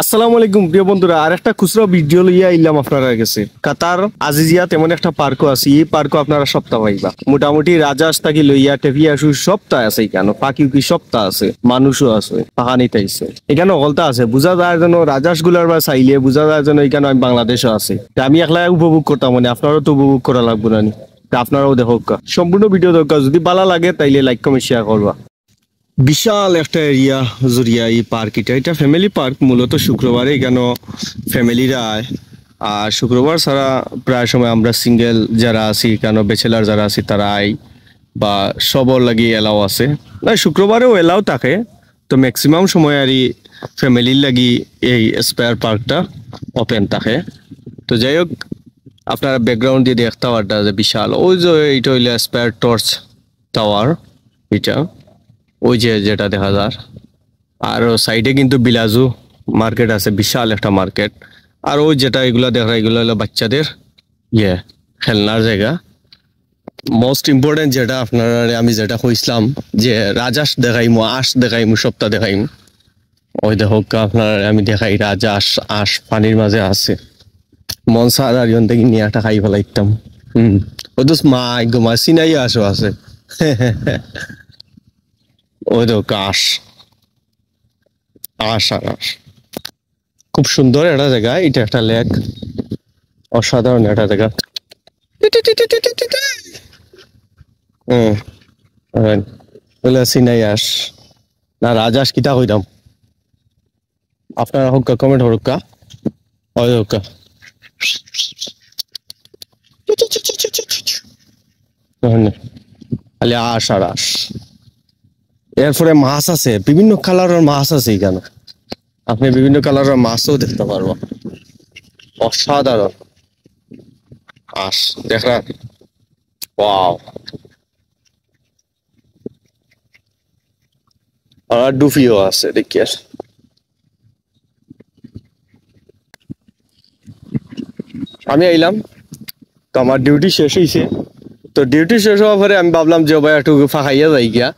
আসসালামু আলাইকুম প্রিয় বন্ধুরা, আর একটা খুচরা ভিডিও লইয়া আইলাম আপনারা কাছে। কাতার আজিজিয়া তেমন একটা পার্কও আছে, এই পার্কও আপনারা সপ্তাহ পাইবা। মোটামুটি রাজাস থাকি লইয়া টেপিয়াসু সপ্তাহ আছে, এখানে পাখি উকি সপ্তাহ আছে, মানুষও আছে, পাহানিতে আছে, এখানে অগলতা আছে। বুঝা যায় যেন রাজাস গুলার বা চাইলে বুঝা যায় যেন এখানে আমি বাংলাদেশও আছে। আমি একলাই উপভোগ করতাম, মানে আপনারও তো উপভোগ করা লাগবে না, আপনারাও দেখোক। সম্পূর্ণ ভিডিও দরকার, যদি ভালো লাগে তাইলে লাইক কমেন্ট শেয়ার করবা। বিশাল একটা এরিয়া জুড়িয়া এই পার্ক, এটা ফ্যামিলি পার্ক। মূলত শুক্রবারে এখানে ফ্যামিলিরা আয়, আর শুক্রবার ছাড়া প্রায় সময় আমরা সিঙ্গেল যারা আছি, কেন ব্যাচেলার যারা আছি তারা আই, বা সবর লাগি এলাও আছে না। শুক্রবারেও এলাও থাকে, তো ম্যাক্সিমাম সময় আর ফ্যামিলির লাগি এই স্পেয়ার পার্কটা ওপেন থাকে। তো যাই হোক, আপনারা ব্যাকগ্রাউন্ড দিয়ে দেখতে পারটা যে বিশাল ওই যে এইটা হইলে স্পেয়ার টর্চ টাওয়ার, এটা ওই যে যেটা দেখা যায়। আর সাইডে কিন্তু বিলাজু মার্কেট আছে, বিশাল একটা মার্কেট। আর ওই যেটা এগুলা দেখা, এগুলো হলো বাচ্চাদের খেলনার জায়গা। মোস্ট ইম্পর্টেন্ট যেটা আপনারা আমি যেটা কইছিলাম যে রাজাস দেখাইমু, আঁশ দেখাইমু, সপ্তাহ দেখাইমু। ওই দেখো আপনার আমি দেখাই রাজাস আঁশ পানির মাঝে আছে। মন সার আর ইয়ন থেকে নিয়ে একটা খাই ফেলাইতাম। ওই তো মা সিনাই আসো আছে। ওই তো আঁশ আঁশ আর আঁশ, খুব সুন্দর একটা জায়গা। এটা একটা লেক, অসাধারণ একটা জায়গা। সিনাই আস না রাজাস কিতা কইতাম, আপনারা হোক কমেন্ট হরক্কা হয় হোক। খালি আস আর আস। এরপরে মাছ আছে, বিভিন্ন কালারের মাছ আছে এখানে। আপনি বিভিন্ন কালারের মাছও দেখতে পারবো, অসাধারণ। আস দেখরা, ওয়াও। আর ডুফিও আছে দেখি। আর আমি আইলাম, তো আমার ডিউটি শেষ হয়েছে। তো ডিউটি শেষ হওয়ার পরে আমি ভাবলাম যে ভাই একটু ফাঁকাইয়া যাই গিয়া,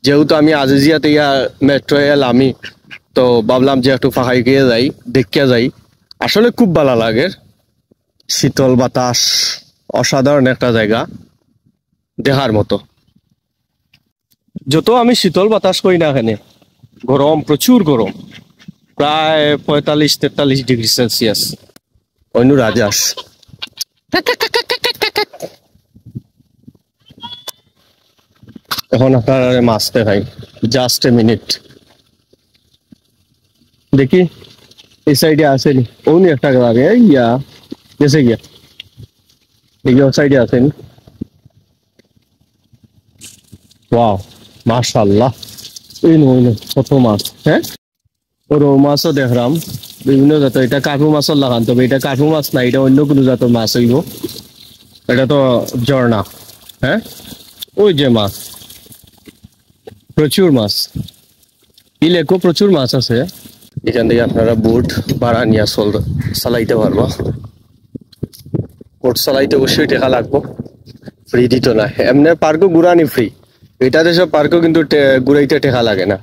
যেহেতু আমি আজিজিয়াতে ইয়া মেট্রো এলামই, তো ভাবলাম যে একটু ফাঁকাই গিয়ে যাই, দেখিয়া যাই। আসলে খুব ভালো লাগে, শীতল বাতাস, অসাধারণ একটা জায়গা দেখার মতো। যত আমি শীতল বাতাস করি না, এখানে গরম, প্রচুর গরম, প্রায় 45-43 ডিগ্রি সেলসিয়াস। অন্য রাজাস এখন আপনার মাছ দেখাই, জাস্ট এ মিনিট। দেখি এই সাইডে আসেনি, ওনি একটা লাগে ইয়া গেছে গিয়া, দেখি ও সাইডে আসেনি। ওয়াও, মাশাআল্লাহ, এই নো কত মাছ। হ্যাঁ, ও রৌ মাছও দেখলাম বিভিন্ন জাতের। এটা কাঠু মাছের লাগান, তবে এটা কাঠু মাছ না, এটা অন্য কোনো জাতের মাছ হইব। এটা তো ঝর্ণা। হ্যাঁ, ওই যে মাছ, প্রচুর মাছ, এই লেকও প্রচুর মাছ আছে। এখান থেকে আপনারা বোট ভাড়া নিয়ে চালাইতে পারবো। বোট চালাইতে অবশ্যই টাকা লাগবো, ফ্রি দিত না। এমনি পার্কও ঘুরানি ফ্রি, এটা দেশে পার্কও কিন্তু ঘুরাইতে টাকা লাগে না।